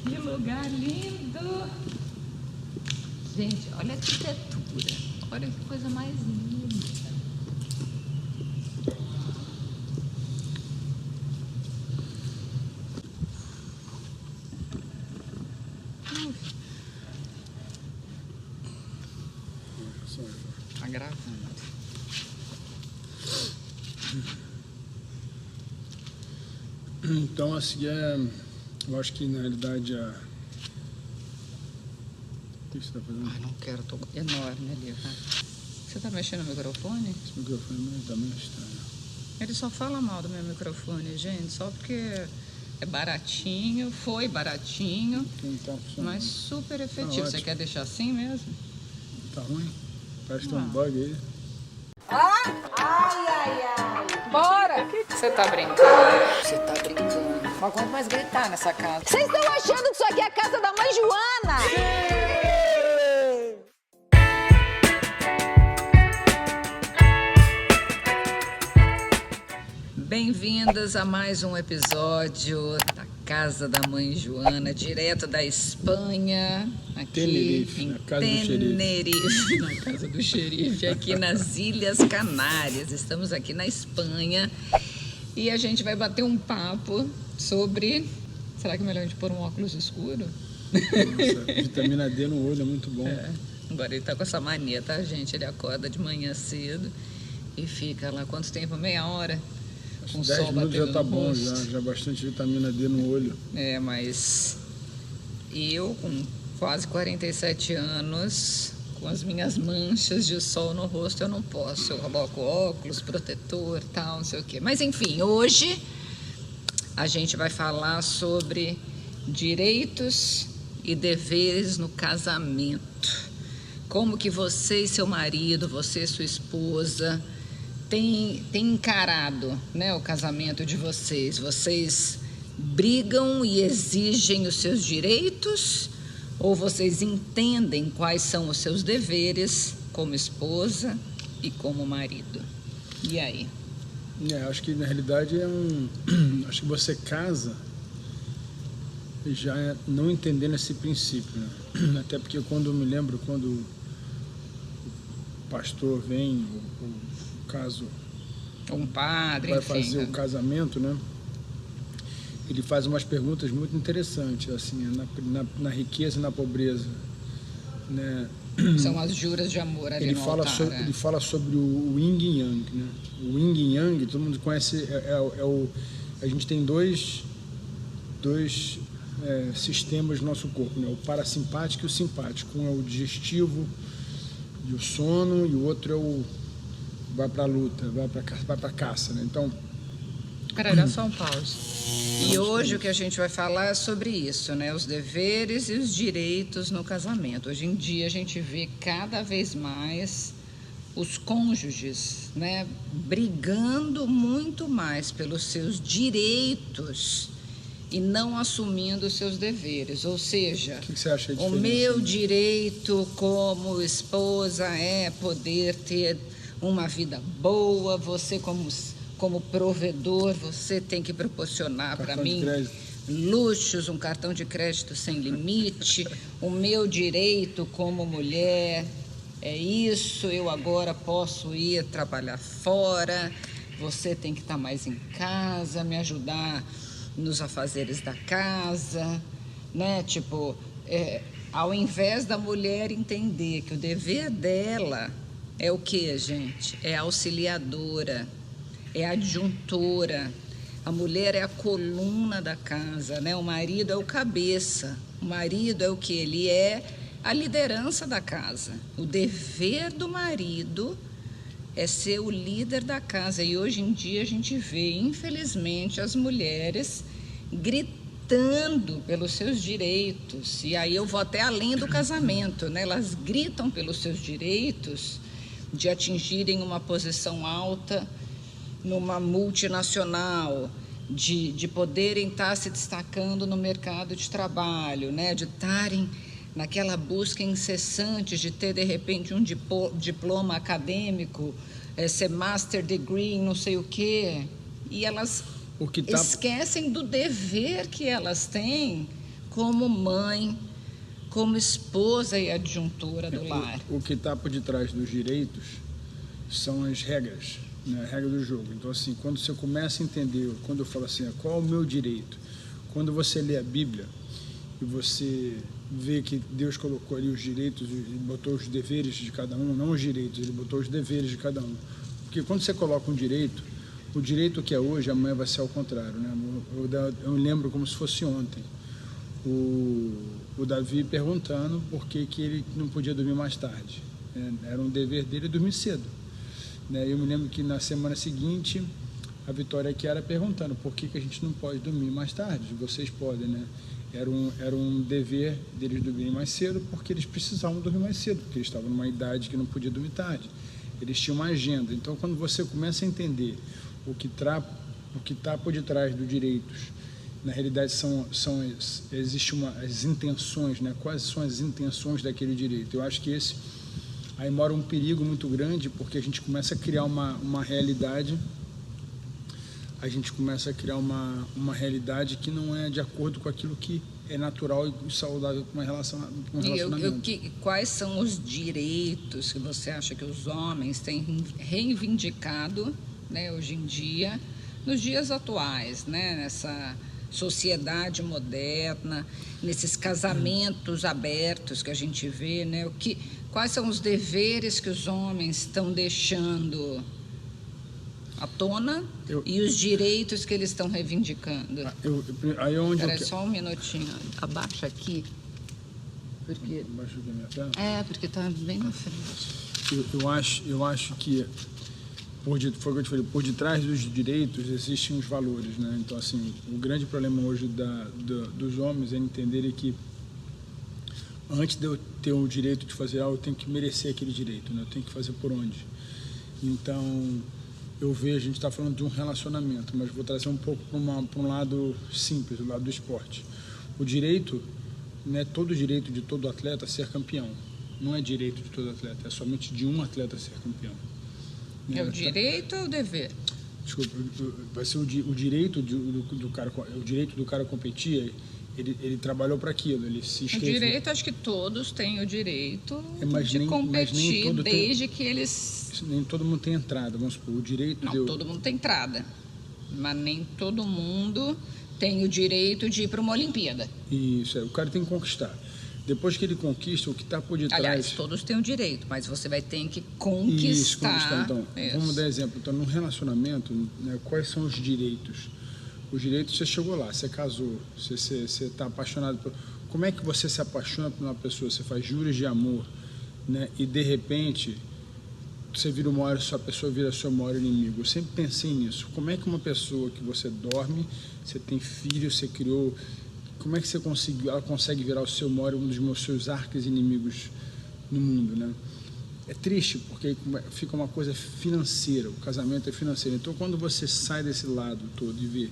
Que lugar lindo! Gente, olha a arquitetura. Olha que coisa mais linda. Tá gravando. Então, assim, eu acho que na realidade o que você está fazendo? Ai, não quero, tô enorme ali, tá? Você tá mexendo no microfone? Esse microfone tá meio estranho. Ele só fala mal do meu microfone, gente, só porque é baratinho, foi baratinho, Não tá funcionando. mas super Tá efetivo. Você ótimo. quer deixar assim mesmo? Tá ruim? Parece que tem Ah. um bug aí. Bora! Você tá brincando? Você tá brincando. Não aguento mais gritar nessa casa. Vocês estão achando que isso aqui é a casa da mãe Joana? Bem-vindas a mais um episódio da Casa da Mãe Joana, direto da Espanha, aqui Tenerife, em na casa do xerife. Tenerife, na casa do xerife, aqui nas Ilhas Canárias. Estamos aqui na Espanha e a gente vai bater um papo sobre... Será que é melhor a gente pôr um óculos escuro? Nossa, vitamina D no olho é muito bom. Agora ele tá com essa mania, tá, gente? Ele acorda de manhã cedo e fica lá, quanto tempo? Meia hora? Acho Com que o 10 sol minutos já batendo tá no bom, rosto. já bastante vitamina D no olho. É, mas eu, com quase 47 anos, com as minhas manchas de sol no rosto, eu não posso. Eu coloco óculos, protetor, tal, não sei o quê. Mas, enfim, hoje a gente vai falar sobre direitos e deveres no casamento. Como que você e seu marido, você e sua esposa tem encarado, né, o casamento de vocês? Vocês brigam e exigem os seus direitos ou vocês entendem quais são os seus deveres como esposa e como marido? E aí? Acho que na realidade acho que você casa já não entendendo esse princípio, né? Até porque quando eu me lembro, quando o pastor vem, o caso Um padre, vai enfim. fazer o casamento, né? Ele faz umas perguntas muito interessantes, assim, na riqueza e na pobreza, né? São as juras de amor ali Ele no fala, altar. ele fala sobre o Yin e Yang, né? O Yin e Yang, todo mundo conhece, a gente tem dois sistemas no nosso corpo, né? O parasimpático e o simpático. Um é o digestivo e o sono, e o outro é o vai para a luta, vai para a caça, né? Então, Peraí, dá só um pause. E hoje o que a gente vai falar é sobre isso, né? Os deveres e os direitos no casamento. Hoje em dia a gente vê cada vez mais os cônjuges, né, brigando muito mais pelos seus direitos e não assumindo os seus deveres. Ou seja, o que você acha de o diferença, meu né? direito como esposa é poder ter uma vida boa, você como provedor, você tem que proporcionar para Cartão de mim crédito. luxos, um cartão de crédito sem limite. O meu direito como mulher é isso, eu agora posso ir trabalhar fora, você tem que estar mais em casa, me ajudar nos afazeres da casa, né? Tipo, ao invés da mulher entender que o dever dela é o quê, gente? É auxiliadora, é adjuntora. A mulher é a coluna da casa, né? O marido é o cabeça. O marido é o que? Ele é a liderança da casa. O dever do marido é ser o líder da casa. E hoje em dia a gente vê, infelizmente, as mulheres gritando pelos seus direitos. E aí eu vou até além do casamento, né? Elas gritam pelos seus direitos de atingirem uma posição alta numa multinacional, de poderem estar se destacando no mercado de trabalho, né? De estarem naquela busca incessante de ter, de repente, um diploma acadêmico, ser master degree em não sei o quê. e elas tá... esquecem do dever que elas têm como mãe, como esposa e adjuntora do lar. O que está por detrás dos direitos são as regras, né? A regra do jogo. Então, assim, quando você começa a entender, quando eu falo assim, qual é o meu direito? Quando você lê a Bíblia e você vê que Deus colocou ali os direitos e botou os deveres de cada um, não os direitos, ele botou os deveres de cada um. Porque quando você coloca um direito, o direito que é hoje, amanhã vai ser ao contrário, né? Eu lembro como se fosse ontem. O Davi perguntando por que ele não podia dormir mais tarde. Era um dever dele dormir cedo. Eu me lembro que na semana seguinte, a Vitória aqui era perguntando por que a gente não pode dormir mais tarde. Vocês podem, né? Era um dever deles dormirem mais cedo, porque eles precisavam dormir mais cedo, porque eles estavam numa idade que não podia dormir tarde. Eles tinham uma agenda. Então, quando você começa a entender o que está por detrás dos direitos, na realidade existem as intenções, né? Quais são as intenções daquele direito? Eu acho que aí mora um perigo muito grande, porque a gente começa a criar uma realidade, uma realidade que não é de acordo com aquilo que é natural e saudável para um relacionamento. Quais são os direitos que você acha que os homens têm reivindicado, né, hoje em dia, nos dias atuais, né, nessa sociedade moderna, nesses casamentos abertos que a gente vê, né? Quais são os deveres que os homens estão deixando à tona e os direitos que eles estão reivindicando? Espera só um minutinho, abaixa aqui. Porque... Abaixa aqui a minha tela? Porque está bem na frente. Eu acho que foi o que eu te falei, por detrás dos direitos existem os valores, né? Então, assim, o grande problema hoje dos homens é entenderem que antes de eu ter o direito de fazer algo, eu tenho que merecer aquele direito, né? Eu tenho que fazer por onde. Então, eu vejo, a gente está falando de um relacionamento, mas vou trazer um pouco para um lado simples, o lado do esporte. O direito, não é todo direito de todo atleta ser campeão. Não é direito de todo atleta, é somente de um atleta ser campeão. É o direito ou o dever? Desculpa, vai ser o direito do cara, o direito do cara competir. Ele trabalhou para aquilo, ele se inscreveu. O direito, acho que todos têm o direito de competir, desde que eles... Nem todo mundo tem entrada, vamos supor, o direito... Não, todo mundo tem entrada, mas nem todo mundo tem o direito de ir para uma Olimpíada. Isso, o cara tem que conquistar. Depois que ele conquista, o que está por detrás... Aliás, todos têm o direito, mas você vai ter que conquistar. Isso, conquistar. Então, vamos dar exemplo. Então, num relacionamento, né, quais são os direitos? Os direitos, você chegou lá, você casou, você está apaixonado por... Como é que você se apaixona por uma pessoa? Você faz juros de amor, né? E, de repente, você vira sua pessoa vira seu maior inimigo. Eu sempre pensei nisso. Como é que uma pessoa que você dorme, você tem filho, você criou... Como é que ela consegue virar o seu maior, um dos seus arcos inimigos no mundo, né? É triste, porque fica uma coisa financeira, o casamento é financeiro. Então, quando você sai desse lado todo e vê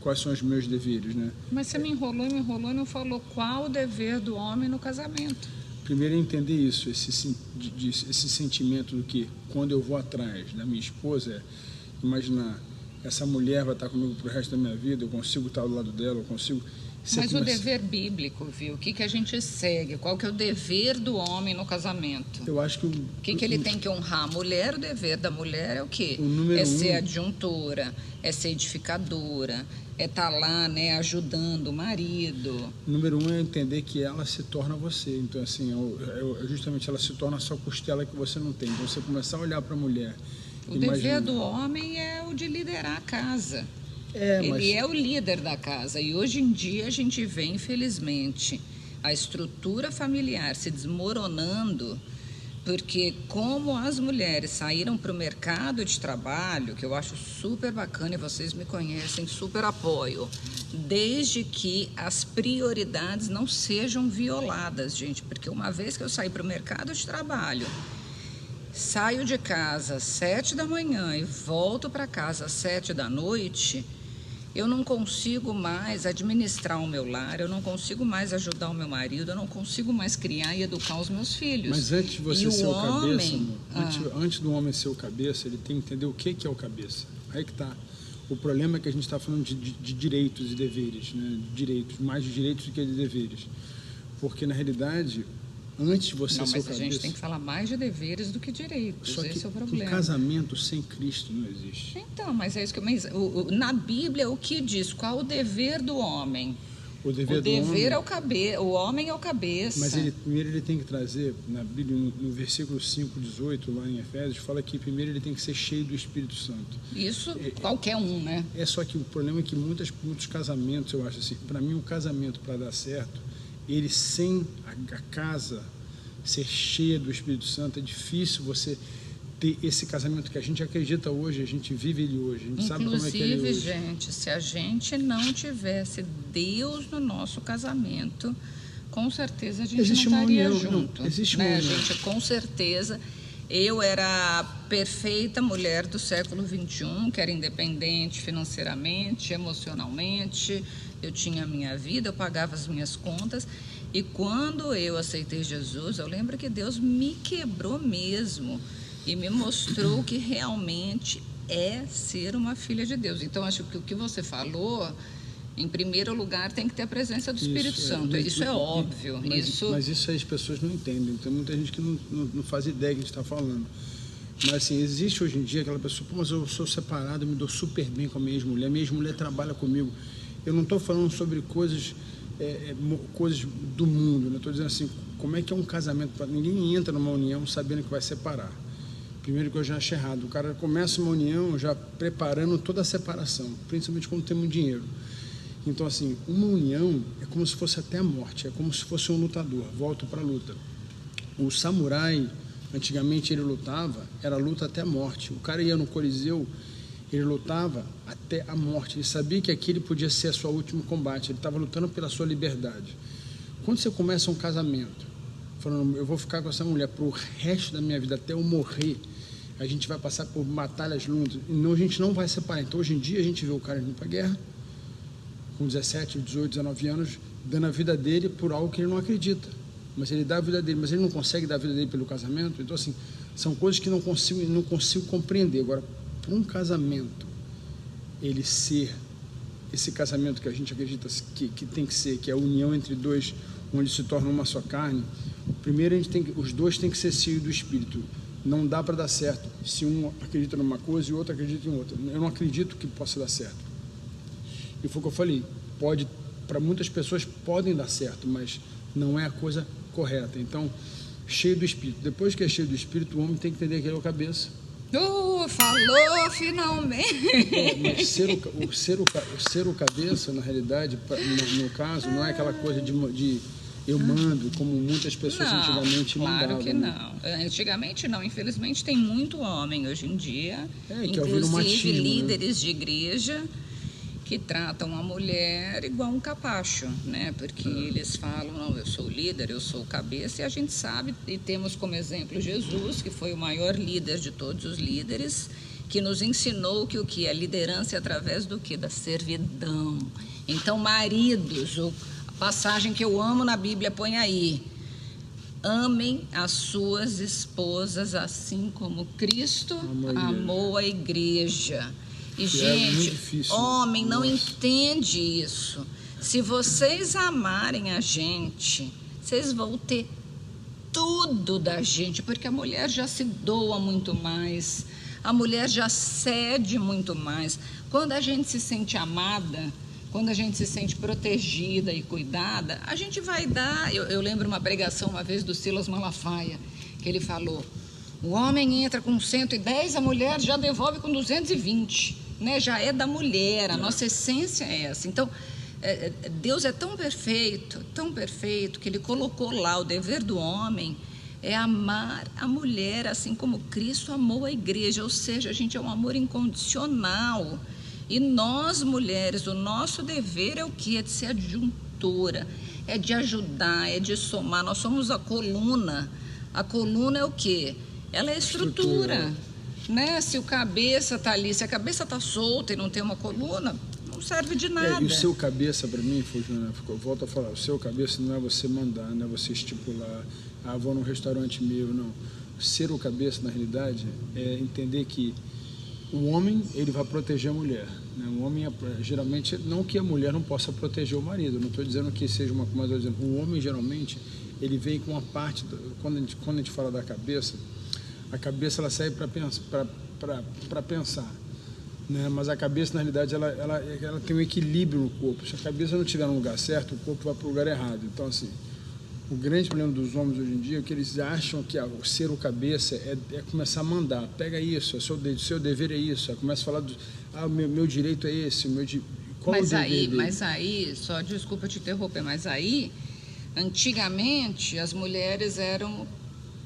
quais são os meus deveres, né? Mas você me enrolou e não falou qual o dever do homem no casamento. Primeiro é entender isso, esse sentimento do que, quando eu vou atrás da minha esposa, imaginar, essa mulher vai estar comigo pro resto da minha vida, eu consigo estar do lado dela, eu consigo... Mas o dever bíblico, viu? O que a gente segue? Qual que é o dever do homem no casamento? Eu acho que... O que ele tem que honrar? A mulher, o dever da mulher é o quê? Ser adjuntora, é ser edificadora, é estar lá, né, ajudando o marido. Número 1 é entender que ela se torna você. Então, assim, justamente ela se torna a sua costela que você não tem. Então, você começar a olhar para a mulher... O dever do homem é o de liderar a casa. Ele é o líder da casa e hoje em dia a gente vê, infelizmente, a estrutura familiar se desmoronando, porque como as mulheres saíram para o mercado de trabalho, que eu acho super bacana e vocês me conhecem, super apoio, desde que as prioridades não sejam violadas, gente, porque uma vez que eu saí para o mercado de trabalho, saio de casa às 7 da manhã e volto para casa às 7 da noite... Eu não consigo mais administrar o meu lar, eu não consigo mais ajudar o meu marido, eu não consigo mais criar e educar os meus filhos. Mas antes de você ser o cabeça, antes do homem ser o cabeça, ele tem que entender o que é o cabeça. Aí que tá. O problema é que a gente está falando de direitos e deveres, né? Direitos, mais de direitos do que de deveres. Porque, na realidade, antes de você ser o cabeça... Mas a gente tem que falar mais de deveres do que direitos, só que esse é o problema. Um casamento sem Cristo não existe. Então, mas é isso que na Bíblia, o que diz? Qual o dever do homem? O dever é o homem é o cabeça. Mas primeiro ele tem que trazer, na Bíblia, no versículo 5:18, lá em Efésios, fala que primeiro ele tem que ser cheio do Espírito Santo. Isso, qualquer um, né? É só que o problema é que muitos casamentos, eu acho assim, para mim um casamento para dar certo, ele sem a casa ser cheia do Espírito Santo, é difícil você ter esse casamento que a gente acredita hoje, a gente vive ele hoje, a gente sabe como é que ele é hoje. Gente, se a gente não tivesse Deus no nosso casamento, com certeza a gente não estaria junto. Existe né? uma A gente, com certeza, eu era a perfeita mulher do século XXI, que era independente financeiramente, emocionalmente, eu tinha a minha vida, eu pagava as minhas contas. E quando eu aceitei Jesus, eu lembro que Deus me quebrou mesmo e me mostrou que realmente é ser uma filha de Deus. Então, acho que o que você falou, em primeiro lugar, tem que ter a presença do Espírito Santo. Isso é óbvio. Mas isso aí as pessoas não entendem. Tem muita gente que não faz ideia que a gente está falando. Mas, assim, existe hoje em dia aquela pessoa, pô, mas eu sou separado, eu me dou super bem com a minha ex-mulher trabalha comigo. Eu não estou falando sobre coisas do mundo, né? Estou dizendo assim, como é que é um casamento? Ninguém entra numa união sabendo que vai separar. Primeiro que eu já achei errado, o cara começa uma união já preparando toda a separação, principalmente quando tem muito dinheiro. Então, assim, uma união é como se fosse até a morte, é como se fosse um lutador, volta para a luta. O samurai, antigamente ele lutava, era luta até a morte. O cara ia no Coliseu, ele lutava até a morte, ele sabia que aquele podia ser o seu último combate, ele estava lutando pela sua liberdade. Quando você começa um casamento, falando, eu vou ficar com essa mulher para o resto da minha vida, até eu morrer, a gente vai passar por batalhas longas, e a gente não vai separar. Então, hoje em dia, a gente vê o cara indo para a guerra, com 17, 18, 19 anos, dando a vida dele por algo que ele não acredita. Mas ele dá a vida dele, mas ele não consegue dar a vida dele pelo casamento. Então, assim, são coisas que não consigo compreender. Agora, para um casamento, ele ser esse casamento que a gente acredita que tem que ser, que é a união entre dois, onde se torna uma só carne, primeiro os dois têm que ser cheios do Espírito. Não dá para dar certo se um acredita numa coisa e o outro acredita em outra. Eu não acredito que possa dar certo. E foi o que eu falei, para muitas pessoas podem dar certo, mas não é a coisa correta. Então, cheio do Espírito. Depois que é cheio do Espírito, o homem tem que entender que ele é o cabeça. Falou finalmente! Mas ser o cabeça, na realidade, no caso, não é aquela coisa de eu mando, como muitas pessoas antigamente mandavam. Claro que não. Antigamente não. Infelizmente tem muito homem hoje em dia, inclusive líderes de igreja, que tratam a mulher igual um capacho, né? Porque eles falam, não, eu sou o líder, eu sou o cabeça, e a gente sabe, e temos como exemplo Jesus, que foi o maior líder de todos os líderes, que nos ensinou que o que é liderança é através do que? Da servidão. Então, maridos, a passagem que eu amo na Bíblia põe aí, amem as suas esposas assim como Cristo amou a igreja. E, gente, difícil, homem não entende isso. Se vocês amarem a gente, vocês vão ter tudo da gente, porque a mulher já se doa muito mais, a mulher já cede muito mais. Quando a gente se sente amada, quando a gente se sente protegida e cuidada, a gente vai dar... Eu lembro uma pregação uma vez do Silas Malafaia, que ele falou... O homem entra com 110, a mulher já devolve com 220, né? Já é da mulher, a nossa essência é essa. Então, Deus é tão perfeito, que Ele colocou lá o dever do homem é amar a mulher, assim como Cristo amou a igreja. Ou seja, a gente é um amor incondicional. E nós, mulheres, o nosso dever é o quê? É de ser adjuntora, é de ajudar, é de somar. Nós somos a coluna. A coluna é o quê? Ela é a estrutura, né? Se o cabeça está ali, se a cabeça está solta e não tem uma coluna, não serve de nada. E o seu cabeça, para mim, eu volto a falar, o seu cabeça não é você mandar, não é você estipular, vou num restaurante meu, não. Ser o cabeça, na realidade, é entender que o homem, ele vai proteger a mulher, né? O homem, geralmente, não que a mulher não possa proteger o marido, não estou dizendo que seja uma coisa, mas estou dizendo, o homem, geralmente, ele vem com uma parte, quando a gente fala da cabeça, a cabeça, ela serve para pensar, né? Mas a cabeça, na realidade, ela tem um equilíbrio no corpo. Se a cabeça não estiver no lugar certo, o corpo vai para o lugar errado. Então, assim, o grande problema dos homens hoje em dia é que eles acham que ser o cabeça é começar a mandar. Pega isso, seu dever é isso. Aí começa a falar meu direito é esse, qual mas é o dever dele? Mas aí, só desculpa te interromper, mas aí, antigamente, as mulheres eram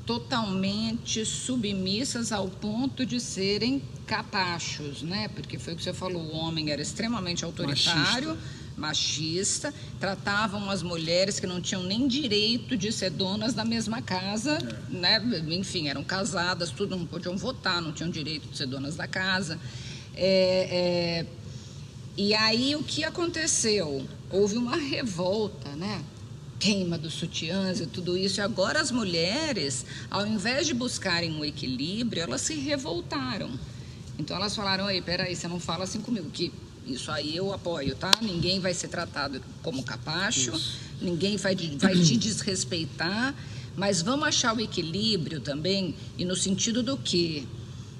totalmente submissas ao ponto de serem capachos, né? Porque foi o que você falou, o homem era extremamente autoritário, machista, tratavam as mulheres que não tinham nem direito de ser donas da mesma casa, né? Enfim, eram casadas, tudo, não podiam votar, não tinham direito de ser donas da casa. E aí o que aconteceu? Houve uma revolta, né? Queima dos sutiãs e tudo isso, e agora as mulheres, ao invés de buscarem um equilíbrio, elas se revoltaram. Então elas falaram, ei, peraí, você não fala assim comigo, que isso aí eu apoio, tá? Ninguém vai ser tratado como capacho, ninguém vai te desrespeitar, mas vamos achar o equilíbrio também, e no sentido do quê?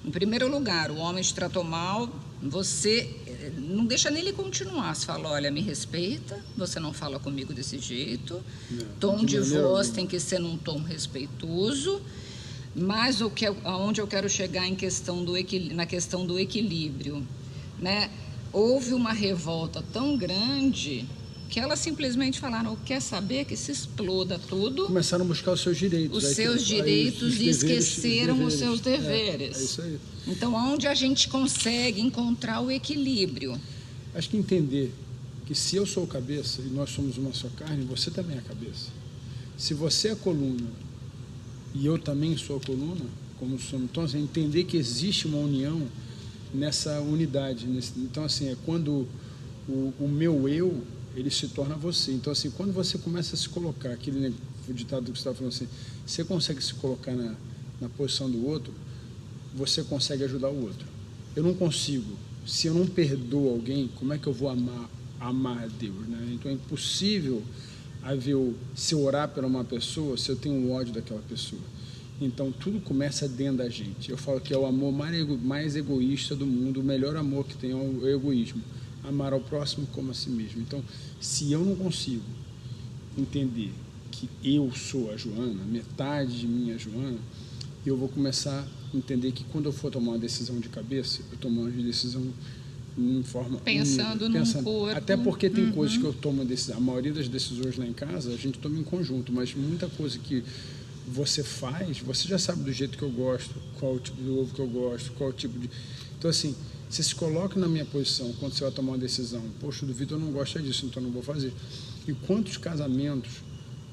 Em primeiro lugar, o homem te tratou mal, você não deixa nem ele continuar. Você fala, olha, me respeita, você não fala comigo desse jeito, tom de voz tem que ser num tom respeitoso, mas aonde eu quero chegar na questão do equilíbrio, né? Houve uma revolta tão grande que elas simplesmente falaram, quer saber que se exploda tudo. Começaram a buscar os seus direitos. Os seus direitos e esqueceram os seus deveres. É isso aí. Então, onde a gente consegue encontrar o equilíbrio? Acho que entender que se eu sou o cabeça e nós somos uma só carne, você também é a cabeça. Se você é a coluna e eu também sou a coluna, como somos, então, assim, entender que existe uma união nessa unidade. Então, assim, é quando o meu eu, ele se torna você. Então, assim, quando você começa a se colocar, aquele ditado que você estava falando assim, você consegue se colocar na posição do outro, você consegue ajudar o outro. Eu não consigo. Se eu não perdoo alguém, como é que eu vou amar a Deus, né? Então, é impossível se eu orar por uma pessoa, se eu tenho um ódio daquela pessoa. Então, tudo começa dentro da gente. Eu falo que é o amor mais egoísta do mundo, o melhor amor que tem é o egoísmo. Amar ao próximo como a si mesmo. Então, se eu não consigo entender que eu sou a Joana, metade de mim é a Joana, eu vou começar a entender que quando eu for tomar uma decisão de cabeça, eu tomo uma decisão em forma... Pensando num corpo. Até porque tem coisas que eu tomo a maioria das decisões lá em casa, a gente toma em conjunto, mas muita coisa que você faz, você já sabe do jeito que eu gosto, qual o tipo de ovo que eu gosto, qual o tipo de... Então, assim, você se coloca na minha posição quando você vai tomar uma decisão. Poxa, o Vitor não gosta disso, então não vou fazer. E quantos casamentos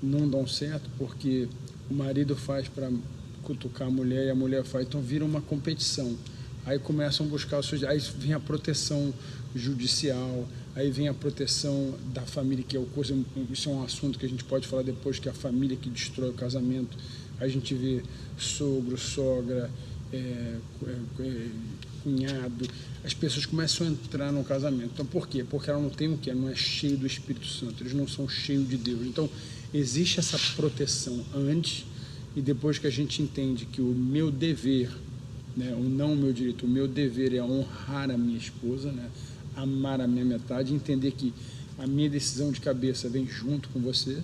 não dão certo porque o marido faz para cutucar a mulher e a mulher faz, então vira uma competição. Aí começam a buscar os seus... Aí vem a proteção judicial, aí vem a proteção da família, que é isso é um assunto que a gente pode falar depois, que é a família que destrói o casamento. Aí a gente vê sogro, sogra, cunhado, as pessoas começam a entrar no casamento. Então, por quê? Porque ela não tem o quê? Não é cheio do Espírito Santo, eles não são cheios de Deus. Então, existe essa proteção antes e depois que a gente entende que o meu dever, né, não o meu direito, o meu dever é honrar a minha esposa, né, amar a minha metade, entender que a minha decisão de cabeça vem junto com você,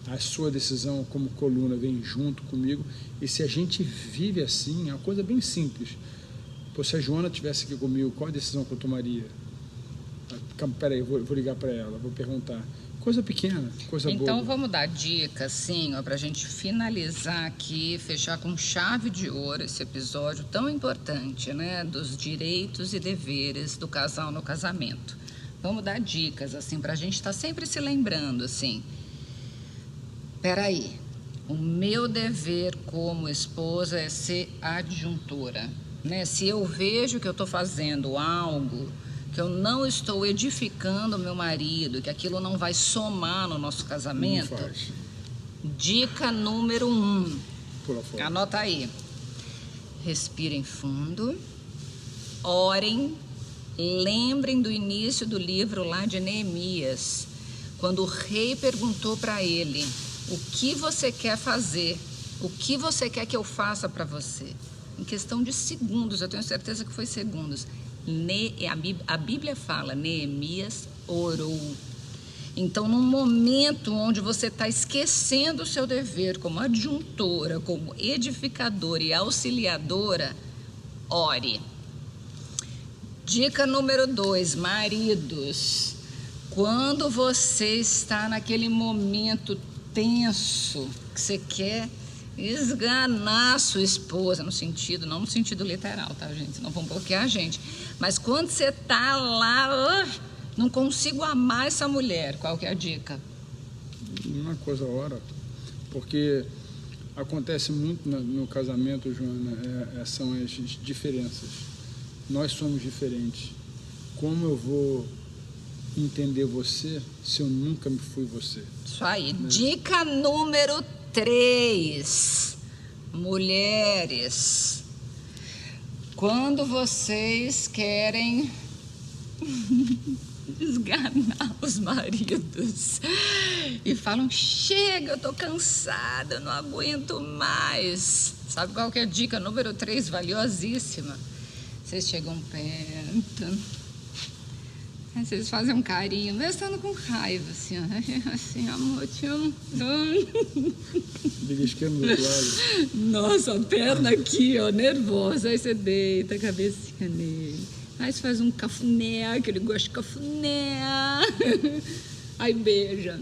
a sua decisão como coluna vem junto comigo, e se a gente vive assim, é uma coisa bem simples. Pô, se a Joana estivesse aqui comigo, qual a decisão que eu tomaria? Peraí, vou ligar para ela, vou perguntar. Coisa pequena, coisa boa. Então, vamos dar dicas, sim, para a gente finalizar aqui, fechar com chave de ouro esse episódio tão importante, né? Dos direitos e deveres do casal no casamento. Vamos dar dicas, assim, para a gente estar sempre se lembrando, assim. Peraí, o meu dever como esposa é ser adjuntora, né? Se eu vejo que eu estou fazendo algo que eu não estou edificando o meu marido, que aquilo não vai somar no nosso casamento, dica número 1, anota aí, respirem fundo, orem, lembrem do início do livro lá de Neemias, quando o rei perguntou para ele: o que você quer fazer? O que você quer que eu faça para você? Em questão de segundos, eu tenho certeza que foi segundos. A Bíblia fala, Neemias orou. Então, num momento onde você está esquecendo o seu dever como adjuntora, como edificadora e auxiliadora, ore. Dica número 2, maridos. Quando você está naquele momento tenso, que você quer esganar a sua esposa, não no sentido literal, tá, gente? Senão vão bloquear a gente. Mas quando você está lá, não consigo amar essa mulher, qual que é a dica? Uma coisa, ora, porque acontece muito no casamento, Joana, são as diferenças. Nós somos diferentes. Como eu vou entender você se eu nunca me fui você? Isso aí. Dica número 3. Mulheres, quando vocês querem esganar os maridos e falam: chega, eu tô cansada, eu não aguento mais. Sabe qual que é a dica número 3, valiosíssima? Vocês chegam perto, aí vocês fazem um carinho, mesmo estando com raiva, assim, ó, assim, amor, te amo. Beliscando do outro lado. Nossa, a perna aqui, ó, nervosa. Aí você deita a cabecinha nele. Aí você faz um cafuné, que ele gosta de cafuné. Aí beija.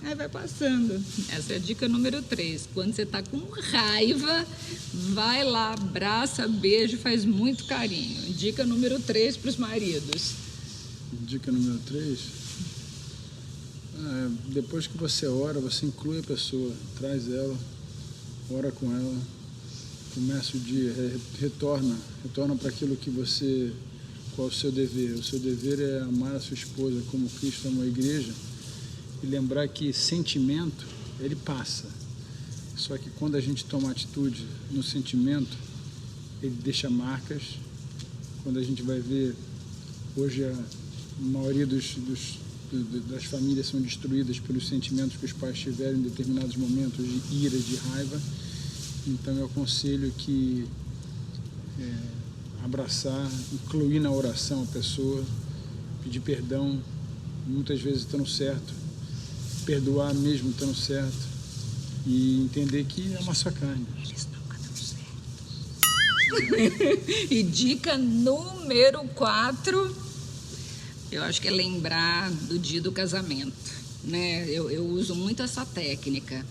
Aí vai passando. Essa é a dica número 3. Quando você tá com raiva, vai lá, abraça, beija e faz muito carinho. Dica número 3 para os maridos. Dica número 3. Depois que você ora, você inclui a pessoa, traz ela, ora com ela, começa o dia, retorna para aquilo que você, qual é o seu dever. O seu dever é amar a sua esposa como Cristo amou a igreja e lembrar que sentimento, ele passa. Só que quando a gente toma atitude no sentimento, ele deixa marcas. Quando a gente vai ver, hoje a maioria das famílias são destruídas pelos sentimentos que os pais tiveram em determinados momentos de ira, de raiva. Então eu aconselho que abraçar, incluir na oração a pessoa, pedir perdão, muitas vezes estando certo, perdoar mesmo estando certo e entender que é uma só carne. Eles nunca dão certo. E dica número 4, eu acho que é lembrar do dia do casamento, né? Eu uso muito essa técnica.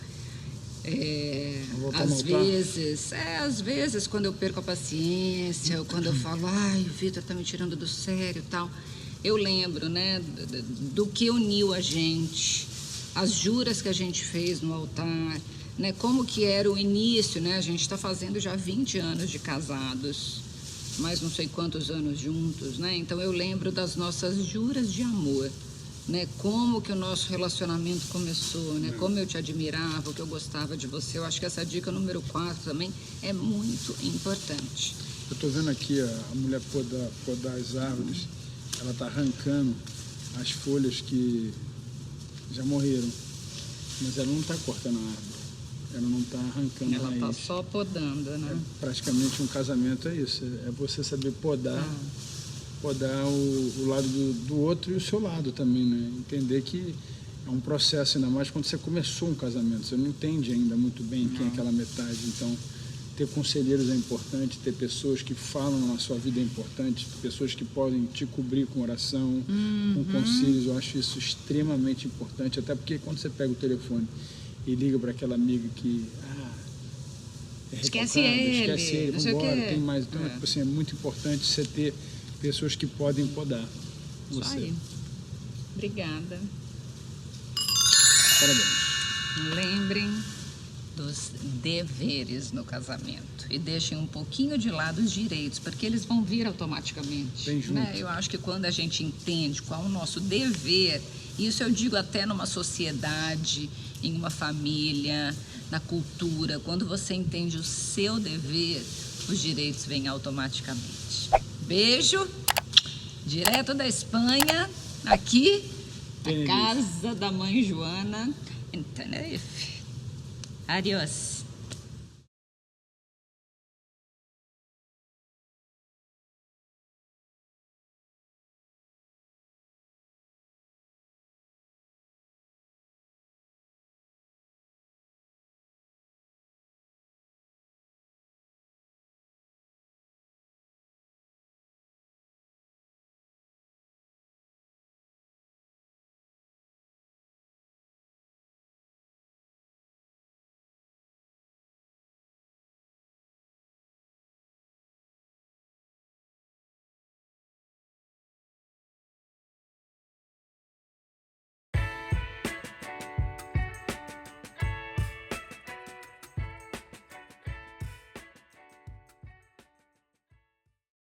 Às vezes quando eu perco a paciência, ou quando eu falo, ai, o Vitor tá me tirando do sério e tal, eu lembro, né, do que uniu a gente, as juras que a gente fez no altar, né, como que era o início, né? A gente está fazendo já 20 anos de casados, mais não sei quantos anos juntos, né? Então eu lembro das nossas juras de amor, né? Como que o nosso relacionamento começou, né? Como eu te admirava, o que eu gostava de você. Eu acho que essa dica número 4 também é muito importante. Eu estou vendo aqui a mulher podar as árvores, ela está arrancando as folhas que já morreram, mas ela não está cortando a árvore, ela não está arrancando ela raiz. Ela está só podando, né? Praticamente um casamento é isso, é você saber podar o lado do outro e o seu lado também, né? Entender que é um processo, ainda mais quando você começou um casamento, você não entende ainda muito bem quem é aquela metade. Então, ter conselheiros é importante, ter pessoas que falam na sua vida é importante, pessoas que podem te cobrir com oração, com conselhos. Eu acho isso extremamente importante, até porque quando você pega o telefone e liga para aquela amiga que esquece ele, vamos embora, tem mais. Então, assim, é muito importante você ter pessoas que podem podar você. Isso aí. Obrigada. Parabéns. Lembrem dos deveres no casamento e deixem um pouquinho de lado os direitos, porque eles vão vir automaticamente. Bem junto. Né? Eu acho que quando a gente entende qual é o nosso dever, isso eu digo até numa sociedade, em uma família, na cultura, quando você entende o seu dever, os direitos vêm automaticamente. Beijo, direto da Espanha, aqui, na casa da mãe Joana, em Tenerife. Adiós.